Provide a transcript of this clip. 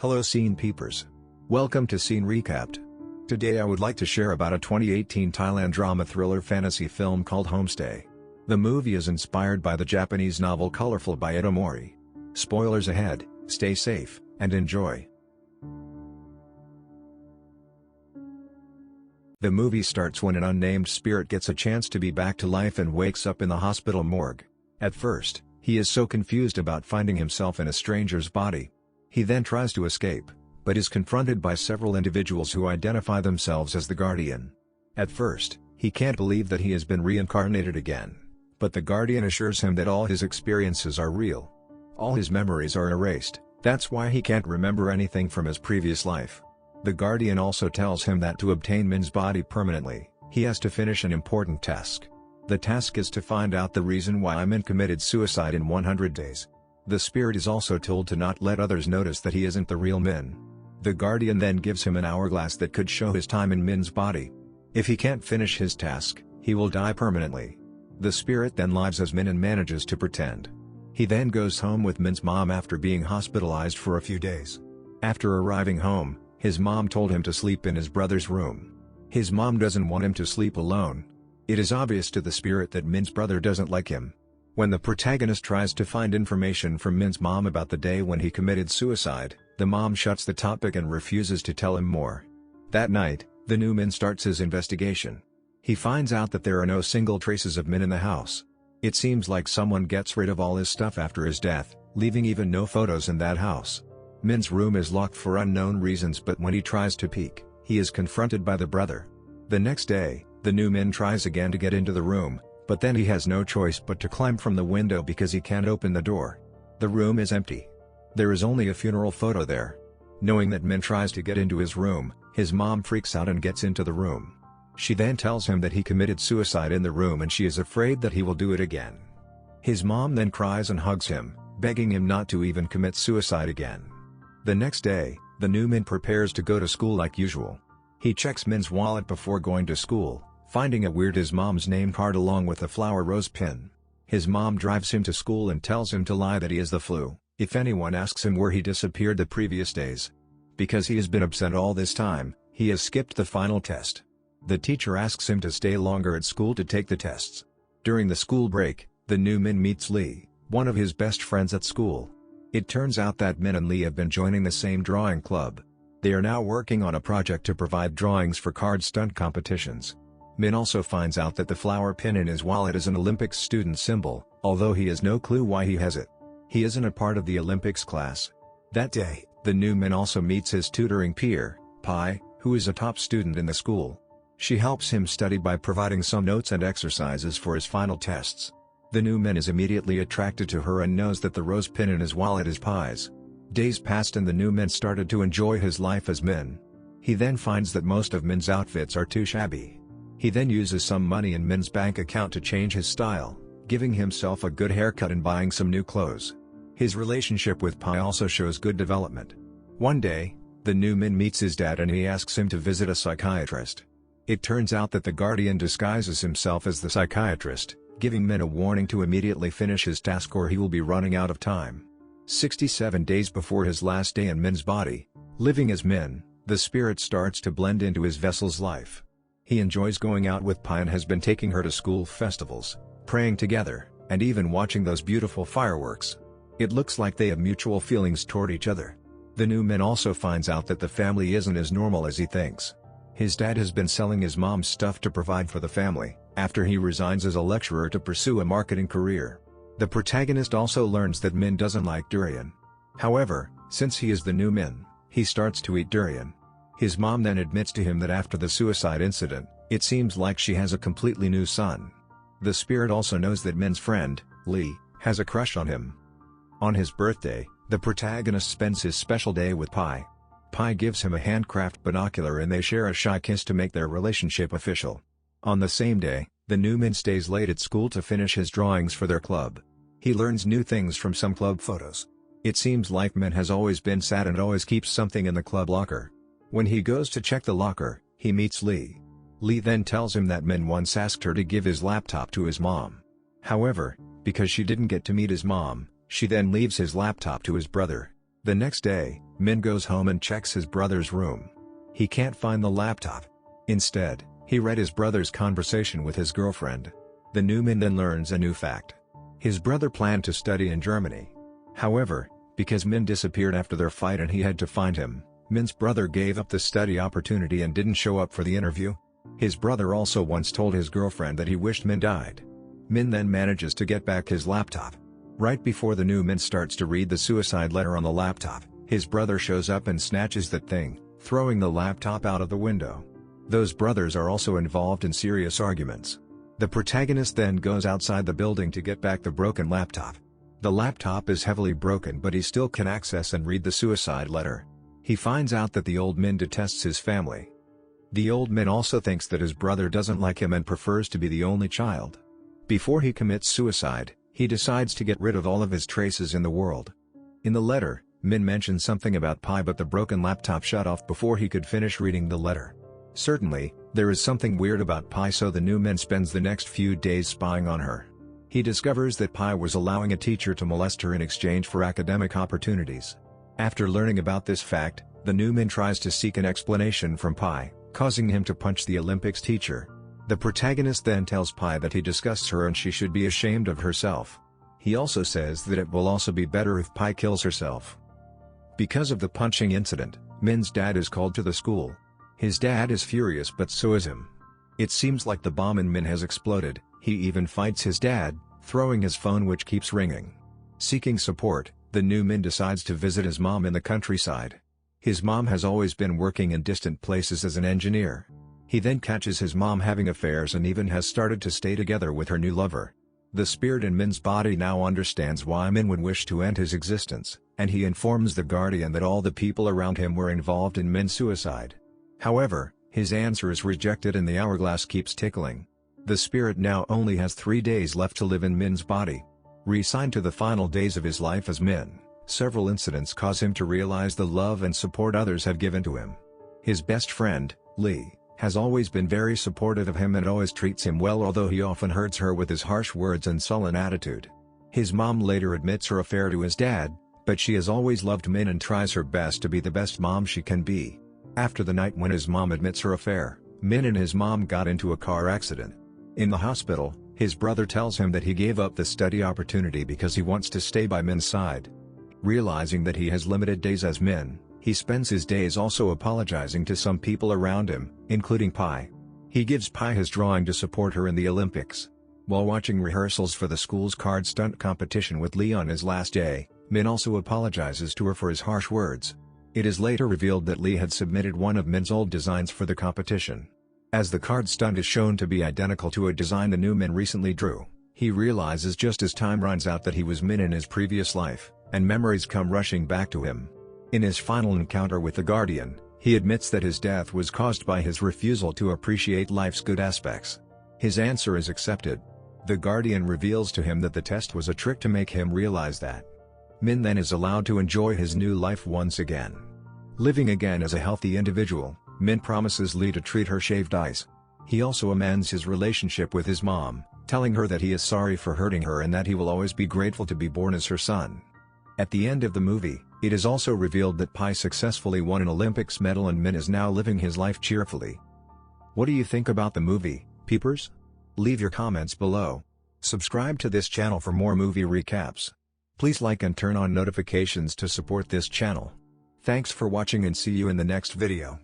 Hello Scene Peepers. Welcome to Scene Recapped. Today I would like to share about a 2018 Thailand drama thriller fantasy film called Homestay. The movie is inspired by the Japanese novel Colorful by Edo Mori. Spoilers ahead, stay safe, and enjoy. The movie starts when an unnamed spirit gets a chance to be back to life and wakes up in the hospital morgue. At first, he is so confused about finding himself in a stranger's body. He then tries to escape, but is confronted by several individuals who identify themselves as the Guardian. At first, he can't believe that he has been reincarnated again, but the Guardian assures him that all his experiences are real. All his memories are erased, that's why he can't remember anything from his previous life. The Guardian also tells him that to obtain Min's body permanently, he has to finish an important task. The task is to find out the reason why Min committed suicide in 100 days. The spirit is also told to not let others notice that he isn't the real Min. The Guardian then gives him an hourglass that could show his time in Min's body. If he can't finish his task, he will die permanently. The spirit then lives as Min and manages to pretend. He then goes home with Min's mom after being hospitalized for a few days. After arriving home, his mom told him to sleep in his brother's room. His mom doesn't want him to sleep alone. It is obvious to the spirit that Min's brother doesn't like him. When the protagonist tries to find information from Min's mom about the day when he committed suicide, the mom shuts the topic and refuses to tell him more. That night, the new Min starts his investigation. He finds out that there are no single traces of Min in the house. It seems like someone gets rid of all his stuff after his death, leaving even no photos in that house. Min's room is locked for unknown reasons, but when he tries to peek, he is confronted by the brother. The next day, the new Min tries again to get into the room, but then he has no choice but to climb from the window because he can't open the door. The room is empty. There is only a funeral photo there. Knowing that Min tries to get into his room, his mom freaks out and gets into the room. She then tells him that he committed suicide in the room and she is afraid that he will do it again. His mom then cries and hugs him, begging him not to even commit suicide again. The next day, the new Min prepares to go to school like usual. He checks Min's wallet before going to school, finding it weird his mom's name card along with a flower rose pin. His mom drives him to school and tells him to lie that he has the flu, if anyone asks him where he disappeared the previous days. Because he has been absent all this time, he has skipped the final test. The teacher asks him to stay longer at school to take the tests. During the school break, the new Min meets Lee, one of his best friends at school. It turns out that Min and Lee have been joining the same drawing club. They are now working on a project to provide drawings for card stunt competitions. Min also finds out that the flower pin in his wallet is an Olympics student symbol, although he has no clue why he has it. He isn't a part of the Olympics class. That day, the new Min also meets his tutoring peer, Pai, who is a top student in the school. She helps him study by providing some notes and exercises for his final tests. The new Min is immediately attracted to her and knows that the rose pin in his wallet is Pai's. Days passed and the new Min started to enjoy his life as Min. He then finds that most of Min's outfits are too shabby. He then uses some money in Min's bank account to change his style, giving himself a good haircut and buying some new clothes. His relationship with Pai also shows good development. One day, the new Min meets his dad and he asks him to visit a psychiatrist. It turns out that the Guardian disguises himself as the psychiatrist, giving Min a warning to immediately finish his task or he will be running out of time. 67 days before his last day in Min's body, living as Min, the spirit starts to blend into his vessel's life. He enjoys going out with Pai and has been taking her to school festivals, praying together, and even watching those beautiful fireworks. It looks like they have mutual feelings toward each other. The new Min also finds out that the family isn't as normal as he thinks. His dad has been selling his mom's stuff to provide for the family, after he resigns as a lecturer to pursue a marketing career. The protagonist also learns that Min doesn't like durian. However, since he is the new Min, he starts to eat durian. His mom then admits to him that after the suicide incident, it seems like she has a completely new son. The spirit also knows that Min's friend, Lee, has a crush on him. On his birthday, the protagonist spends his special day with Pai. Pai gives him a handcraft binocular and they share a shy kiss to make their relationship official. On the same day, the new Min stays late at school to finish his drawings for their club. He learns new things from some club photos. It seems like Min has always been sad and always keeps something in the club locker. When he goes to check the locker, he meets Lee. Lee then tells him that Min once asked her to give his laptop to his mom. However, because she didn't get to meet his mom, she then leaves his laptop to his brother. The next day, Min goes home and checks his brother's room. He can't find the laptop. Instead, he read his brother's conversation with his girlfriend. The new Min then learns a new fact. His brother planned to study in Germany. However, because Min disappeared after their fight and he had to find him, Min's brother gave up the study opportunity and didn't show up for the interview. His brother also once told his girlfriend that he wished Min died. Min then manages to get back his laptop. Right before the new Min starts to read the suicide letter on the laptop, his brother shows up and snatches that thing, throwing the laptop out of the window. Those brothers are also involved in serious arguments. The protagonist then goes outside the building to get back the broken laptop. The laptop is heavily broken but he still can access and read the suicide letter. He finds out that the old Min detests his family. The old Min also thinks that his brother doesn't like him and prefers to be the only child. Before he commits suicide, he decides to get rid of all of his traces in the world. In the letter, Min mentions something about Pi but the broken laptop shut off before he could finish reading the letter. Certainly, there is something weird about Pi, so the new Min spends the next few days spying on her. He discovers that Pi was allowing a teacher to molest her in exchange for academic opportunities. After learning about this fact, the new Min tries to seek an explanation from Pi, causing him to punch the Olympics teacher. The protagonist then tells Pi that he disgusts her and she should be ashamed of herself. He also says that it will also be better if Pi kills herself. Because of the punching incident, Min's dad is called to the school. His dad is furious but so is him. It seems like the bomb in Min has exploded. He even fights his dad, throwing his phone which keeps ringing. Seeking support, the new Min decides to visit his mom in the countryside. His mom has always been working in distant places as an engineer. He then catches his mom having affairs and even has started to stay together with her new lover. The spirit in Min's body now understands why Min would wish to end his existence, and he informs the guardian that all the people around him were involved in Min's suicide. However, his answer is rejected and the hourglass keeps tickling. The spirit now only has 3 days left to live in Min's body. Resigned to the final days of his life as Min, several incidents cause him to realize the love and support others have given to him. His best friend, Lee, has always been very supportive of him and always treats him well, although he often hurts her with his harsh words and sullen attitude. His mom later admits her affair to his dad, but she has always loved Min and tries her best to be the best mom she can be. After the night when his mom admits her affair, Min and his mom got into a car accident. In the hospital, his brother tells him that he gave up the study opportunity because he wants to stay by Min's side. Realizing that he has limited days as Min, he spends his days also apologizing to some people around him, including Pi. He gives Pi his drawing to support her in the Olympics. While watching rehearsals for the school's card stunt competition with Lee on his last day, Min also apologizes to her for his harsh words. It is later revealed that Lee had submitted one of Min's old designs for the competition. As the card stunt is shown to be identical to a design the new Min recently drew, he realizes just as time runs out that he was Min in his previous life, and memories come rushing back to him. In his final encounter with the Guardian, he admits that his death was caused by his refusal to appreciate life's good aspects. His answer is accepted. The Guardian reveals to him that the test was a trick to make him realize that. Min then is allowed to enjoy his new life once again. Living again as a healthy individual, Min promises Lee to treat her shaved ice. He also amends his relationship with his mom, telling her that he is sorry for hurting her and that he will always be grateful to be born as her son. At the end of the movie, it is also revealed that Pi successfully won an Olympics medal and Min is now living his life cheerfully. What do you think about the movie, peepers? Leave your comments below. Subscribe to this channel for more movie recaps. Please like and turn on notifications to support this channel. Thanks for watching and see you in the next video.